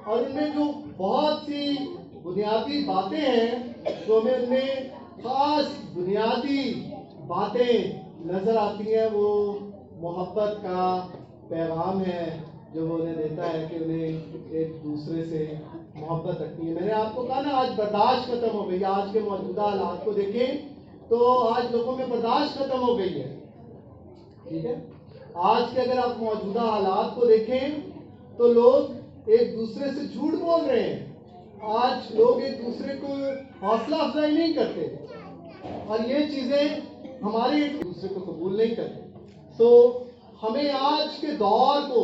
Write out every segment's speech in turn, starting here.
और उनमें जो बहुत सी बुनियादी बातें हैं, जो हमें उनमें खास बुनियादी बातें नजर आती हैं, वो मोहब्बत का पैगाम है जो वो उन्हें देता है कि उन्हें एक दूसरे से मोहब्बत रखनी है। मैंने आपको कहा ना, आज बर्दाश्त खत्म हो गई। आज के मौजूदा हालात को देखें तो आज लोगों में बर्दाश्त खत्म हो गई है। ठीक है, आज के अगर आप मौजूदा हालात को देखें तो लोग एक दूसरे से झूठ बोल रहे हैं। आज लोग एक दूसरे को हौसला अफजाई नहीं करते और ये चीजें हमारे एक दूसरे को कबूल नहीं करते। तो हमें आज के दौर को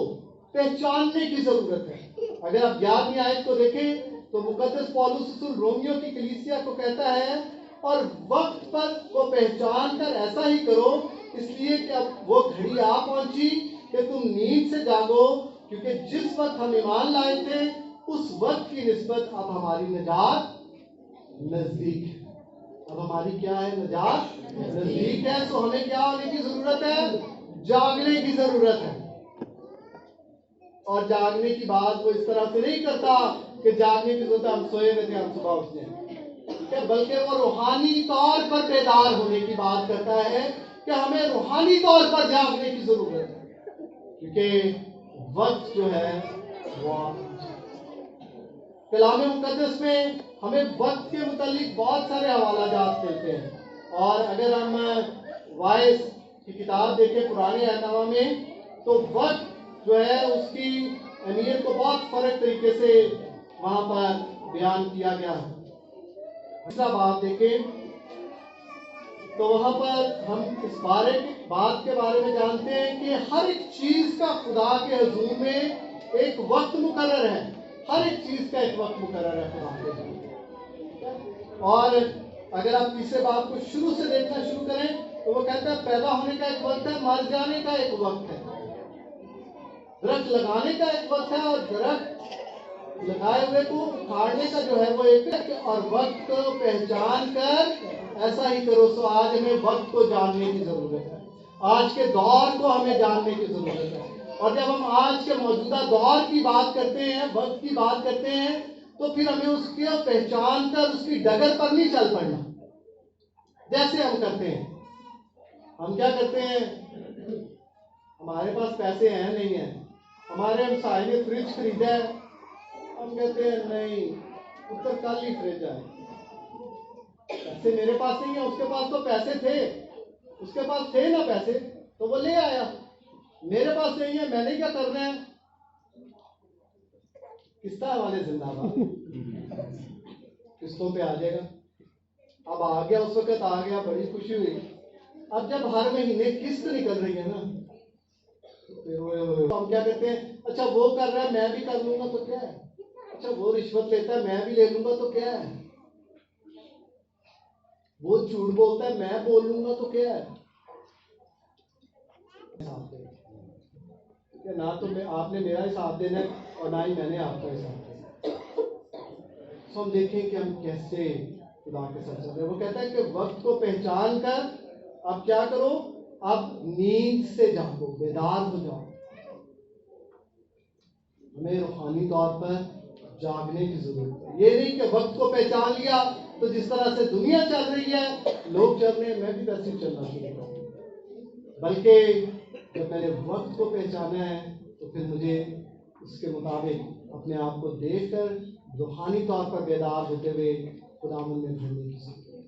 पहचानने की जरूरत है। अगर आप 11वीं आयत को देखें तो मुकद्दस पौलुस रसूल रोमियो की कलीसिया को कहता है, और वक्त पर को पहचान कर ऐसा ही करो, इसलिए कि अब वो घड़ी आ पहुंची कि तुम नींद से जागो, क्योंकि जिस वक्त हम ईमान लाए थे उस वक्त की निस्बत अब हमारी निजात नजदीक है। अब हमारी क्या है? निजात नजदीक है। तो हमें क्या होने की जरूरत है? जागने की जरूरत है। और जागने की बात वो इस तरह से नहीं करता कि जागने की जरूरत है, हम सोए हुए थे, हम सुबह उठ जाए, बल्कि वो रूहानी तौर पर बेदार होने की बात करता है कि हमें रूहानी तौर पर जागने की जरूरत है, क्योंकि वक्त जो है वो कलाम मुकद्दस में हमें वक्त के मुतालिक बहुत सारे हवाला जात मिलते हैं। और अगर हम वाइस की किताब देखें पुराने अहदनामा में, तो वक्त जो है उसकी अहमियत को बहुत फर्क तरीके से वहां पर बयान किया गया है। दूसरा बात देखें तो वहां पर हम इस बात के बारे में जानते हैं कि हर एक चीज का खुदा के हुजूर में एक वक्त मुकर्रर है। हर एक चीज का एक वक्त मुकर्रर है खुदा के हुजूर। और अगर आप तीसरे बात को शुरू से देखना शुरू करें तो वो कहता है पैदा होने का एक वक्त है, मर जाने का एक वक्त है, दरख्त लगाने का एक वक्त है और दरख्त लगाए हुए को उखाड़ने का जो है वो एक, और वक्त को पहचान कर ऐसा ही करो। सो आज हमें वक्त को जानने की जरूरत है, आज के दौर को हमें जानने की जरूरत है। और जब हम आज के मौजूदा दौर की बात करते हैं, वक्त की बात करते हैं, तो फिर हमें उसकी पहचान कर उसकी डगर पर नहीं चल पड़ना जैसे हम करते हैं। हम क्या करते हैं? हमारे पास पैसे हैं नहीं है, हमारे हमसाए ने फ्रिज खरीदा है, हम कहते हैं नहीं उत्तर कल ही फ्रिज आए। पैसे मेरे पास नहीं है, उसके पास तो पैसे थे, उसके पास थे ना पैसे तो वो ले आया, मेरे पास नहीं है, मैंने क्या करना है? किस्ता वाले जिंदाबाद, किस्तों पे आ जाएगा। अब आ गया, उस वक्त आ गया, बड़ी खुशी हुई। अब जब हर महीने किस्त निकल रही है ना, तो हम क्या करते हैं? अच्छा वो कर रहा है मैं भी कर लूंगा तो क्या है? अच्छा वो रिश्वत लेता है मैं भी ले लूंगा तो क्या है? वो झूठ बोलता है मैं बोल लूंगा तो क्या है? ना तो आपने मेरा हिसाब देना है और ना ही मैंने आपका हिसाब देना। तो हम देखें कि हम कैसे खुदा के साथ चल रहे हैं। वो कहता है कि वक्त को पहचान कर अब क्या करो? अब नींद से जागो, बेदार हो जाओ। हमें रूहानी तौर पर जागने की जरूरत है। ये नहीं कि वक्त को पहचान लिया तो जिस तरह से दुनिया चल रही है, लोग चल रहे हैं, मैं भी वैसे ही चलना शुरू करूं। बल्कि जब मैंने वक्त को पहचाना है तो फिर मुझे उसके मुताबिक अपने आप को देखकर रूहानी तौर पर बेदार होते हुए खुदावन में भरने की जरूरत है,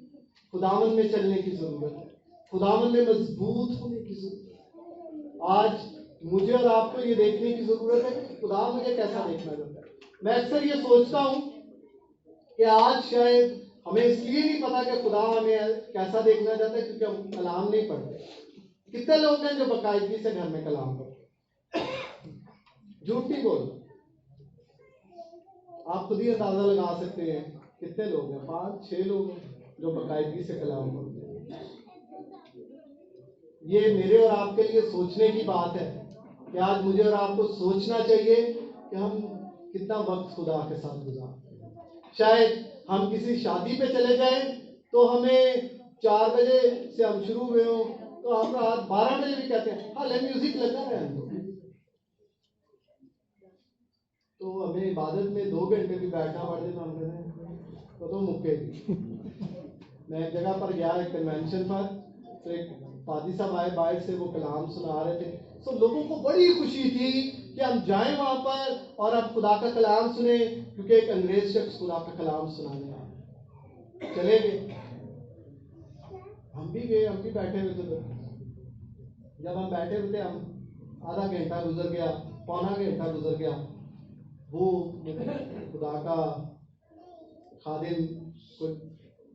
खुदावन में चलने की जरूरत है, खुदावन में मजबूत होने की जरूरत है। आज मुझे और आपको ये देखने की जरूरत है कि खुदा मुझे कैसा देखना चाहता है। मैं अक्सर ये सोचता हूँ कि आज शायद हमें इसलिए नहीं पता कि खुदा हमें कैसा देखना चाहता है क्योंकि हम कलाम नहीं पढ़ते। कितने लोग हैं जो बाकायदगी से घर में कलाम पढ़ते? झूठ नहीं बोल, आप खुद ही अंदाजा लगा सकते हैं कितने लोग हैं। 5-6 लोग हैं जो बाकायदगी से कलाम पढ़ते हैं। ये मेरे और आपके लिए सोचने की बात है कि आज मुझे और आपको सोचना चाहिए कि हम कितना वक्त खुदा के साथ गुजारते हैं। शायद हम किसी शादी पे चले जाएं तो हमें 4 बजे से हम शुरू हुए हो तो हम रात 12 बजे भी कहते हैं हाँ ले म्यूजिक लगा रहे हैं। तो हमें इबादत में 2 घंटे भी बैठना पड़ जाए तो हम कहते हैं तो मुक्केगी। मैं एक जगह पर गया, एक कन्वेंशन पर, तो एक पादी साहब आए बाहर से, वो कलाम सुना रहे थे। तो लोगों को बड़ी खुशी थी कि हम जाएं वहां पर और अब खुदा का कलाम सुने, क्योंकि एक अंग्रेज शख्स खुदा का कलाम सुनाने आए। चले गए, हम भी गए, हम भी बैठे हुए थे। जब हम बैठे हुए थे, हम आधा घंटा गुजर गया, पौना घंटा गुजर गया, वो खुदा का खादिम कुछ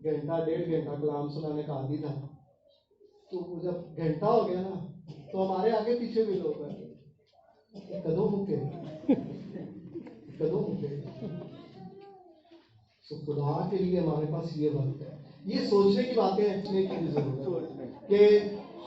घंटा 1.5 घंटा कलाम सुनाने का आदी था। तो जब घंटा हो गया ना, तो हमारे आगे पीछे भी लोग हैं, कदों मुके कदों मुके। तो खुदा के लिए हमारे पास ये वक्त है, ये सोचने की बातें सोचने की जरूरत है कि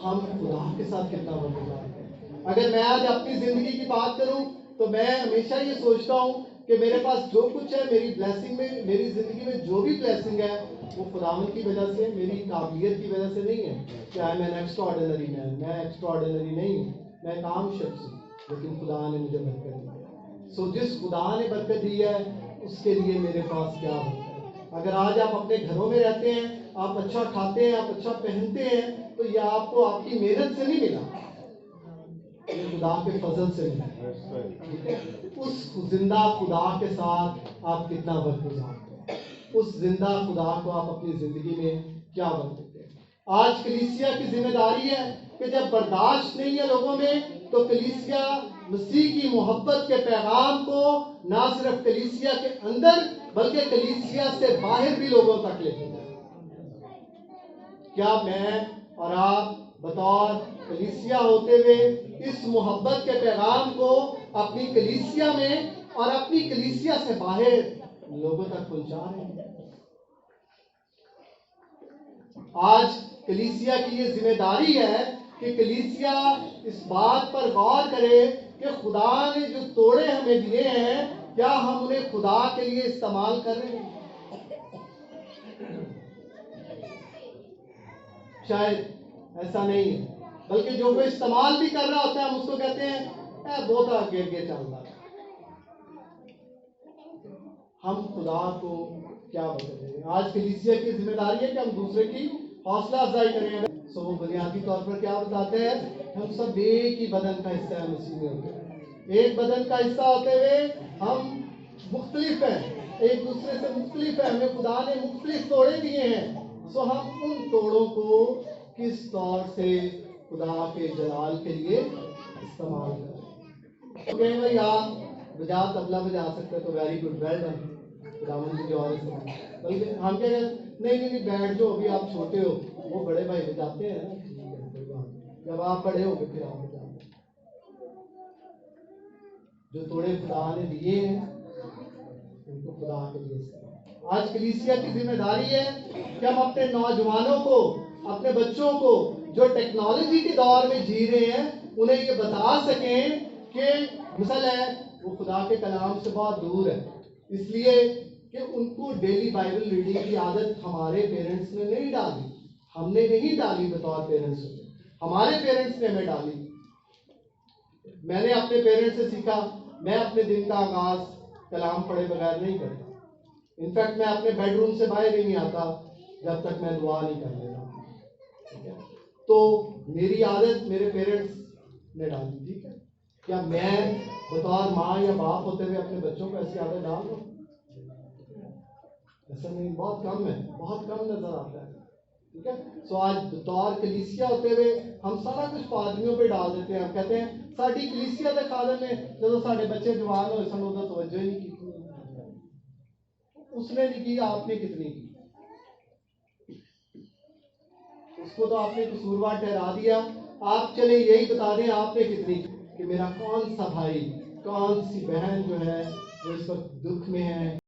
हम खुदा के साथ कितना वक्त गुजारते हैं। अगर मैं आज अपनी जिंदगी की बात करूं तो मैं हमेशा ये सोचता हूं कि मेरे पास जो कुछ है, मेरी ब्लेसिंग में, मेरी जिंदगी में जो भी ब्लेसिंग है, वो खुदावंद की वजह से, मेरी काबिलियत की वजह से नहीं है। क्या मैं एक्स्ट्राऑर्डिनरी मैन, मैं एक्स्ट्राऑर्डिनरी नहीं हूँ, मैं एक आम शख्स हूँ, लेकिन खुदा ने मुझे बरकत दी है। सो जिस खुदा ने बरकत दी है उसके लिए मेरे पास क्या होता है। अगर आज आप अपने घरों में रहते हैं, आप अच्छा खाते हैं, आप अच्छा पहनते हैं, तो यह आपको आपकी मेहनत से नहीं मिला, ये खुदा के फजल से मिला। उस जिंदा खुदा के साथ आप कितना वक्त गुजारते हैं, उस जिंदा खुदा को आप अपनी जिंदगी में क्या वक्त देते हैं। आज कलीसिया की जिम्मेदारी है कि जब बर्दाश्त नहीं है लोगों में, तो कलीसिया मसीह की मोहब्बत के पैगाम को ना सिर्फ कलीसिया के अंदर बल्कि कलीसिया से बाहर भी लोगों तक लेके जाए। क्या मैं और आप बतौर कलीसिया होते हुए इस मोहब्बत के पैगाम को अपनी कलीसिया में और अपनी कलीसिया से बाहर लोगों तक पहुंचा रहे हैं? आज कलीसिया की ये जिम्मेदारी है कि कलीसिया इस बात पर गौर करे कि खुदा ने जो तोड़े हमें दिए हैं, क्या हम उन्हें खुदा के लिए इस्तेमाल कर रहे हैं? शायद ऐसा नहीं है, बल्कि जो कोई इस्तेमाल भी कर रहा होता है, हम उसको कहते हैं बहुत आगे आगे चल रहा है। हम खुदा को क्या बताएं? आज कलीसिया की जिम्मेदारी है कि हम दूसरे की हौसला अफजाई करें। सो वो बुनियादी तौर पर क्या बताते हैं? हम सब एक ही बदन का हिस्सा है, मसीह में होते हैं। एक बदन का हिस्सा होते हुए हम मुख्तलिफ हैं, एक दूसरे से मुख्तलिफ है, हमें खुदा ने मुख्तलिफ तोड़े दिए हैं। सो हम उन तोड़ों को किस तौर से खुदा के जलाल के लिए इस्तेमाल करें। तो कहें भाई आप बजा तबला बजा सकते तो वेरी गुड, वेल डन, खुदावंद की और बल्कि हम क्या कहते, नहीं बैठ जो, अभी आप छोटे हो, वो बड़े भाई बजाते हैं ना, ठीक है कोई बात नहीं, जब आप बड़े हो फिर आप बजाते। जो तोड़े खुदा ने दिए हैं उनको खुदा के लिए। आज कलीसिया की जिम्मेदारी है कि हम अपने नौजवानों को, अपने बच्चों को जो टेक्नोलॉजी के दौर में जी रहे हैं, उन्हें ये बता सकें कि मिसल है वो खुदा के कलाम से बहुत दूर है, इसलिए कि उनको डेली बाइबल रीडिंग की आदत हमारे पेरेंट्स ने नहीं डाली, हमने नहीं डाली बतौर पेरेंट्स, हमारे पेरेंट्स ने हमें डाली। मैंने अपने पेरेंट्स से सीखा, मैं अपने दिन का आगाज कलाम पढ़े बगैर नहीं करता। इनफैक्ट मैं अपने बेडरूम से बाहर ही नहीं आता जब तक मैं दुआ नहीं कर लेता। तो मेरी आदत मेरे पेरेंट्स ने डाली, ठीक है। क्या मैं बतौर माँ या बाप होते हुए अपने बच्चों को ऐसी आदत डाल दूं? ऐसा नहीं, बहुत कम है, बहुत कम नजर आता है, ठीक है। सो आज बतौर कलीसिया होते हुए हम सारा कुछ पादरियों पे डाल देते हैं। हम कहते हैं साड़ी कलीसिया के खादम में जो साढ़े बच्चे जवान हो सन उधर तवज्जो ही नहीं की, उसने नहीं की, आपने कितनी की? उसको तो आपने कसूरवार ठहरा दिया। आप चले यही बता दें आपने कितनी कि मेरा कौन सा भाई, कौन सी बहन जो है वो इस वक्त दुख में है,